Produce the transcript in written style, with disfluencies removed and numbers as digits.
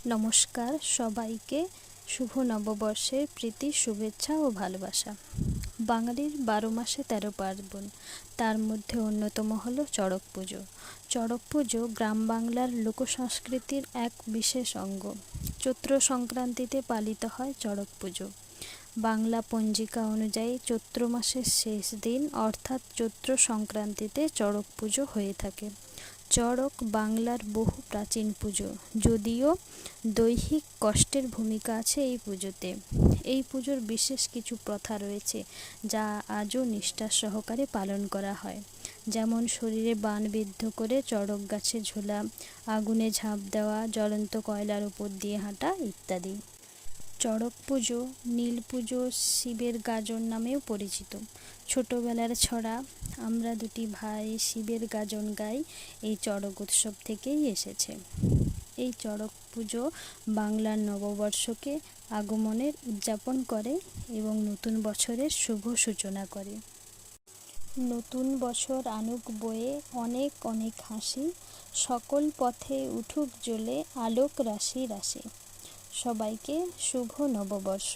নমস্কার সবাইকে। শুভ নববর্ষের প্রীতি, শুভেচ্ছা ও ভালোবাসা। বাঙালির 12 মাসে 13 পার্বণ, তার মধ্যে অন্যতম হল চড়ক পুজো। চড়ক পুজো গ্রাম বাংলার লোকসংস্কৃতির এক বিশেষ অঙ্গ। চৈত্র সংক্রান্তিতে পালিত হয় চড়ক পুজো। বাংলা পঞ্জিকা অনুযায়ী চৈত্র মাসের শেষ দিন অর্থাৎ চৈত্র সংক্রান্তিতে চড়ক পুজো হয়ে থাকে। চড়ক বাংলার বহু প্রাচীন পুজো, যদিও দৈহিক কষ্টের ভূমিকা আছে এই পুজোতে। এই পুজোর বিশেষ কিছু প্রথা রয়েছে যা আজও নিষ্ঠার সহকারে পালন করা হয়, যেমন শরীরে বাণ বিদ্ধ করে চড়ক গাছে ঝোলা, আগুনে ঝাঁপ দেওয়া, জ্বলন্ত কয়লার উপর দিয়ে হাঁটা ইত্যাদি। চড়ক পুজো নীল পুজো, শিবের গাজন নামেও পরিচিত। ছোটবেলার ছড়া আমরা দুটি ভাই শিবের গাজন গাই এই চড়ক উৎসব থেকেই এসেছে। এই চড়ক পুজো বাংলার নববর্ষকে আগমনের উদযাপন করে এবং নতুন বছরের শুভ সূচনা করে। নতুন বছর আনুক বয়ে অনেক অনেক হাসি, সকল পথে উঠুক জ্বলে আলোক রাশি রাশি। সবাইকে শুভ নববর্ষ।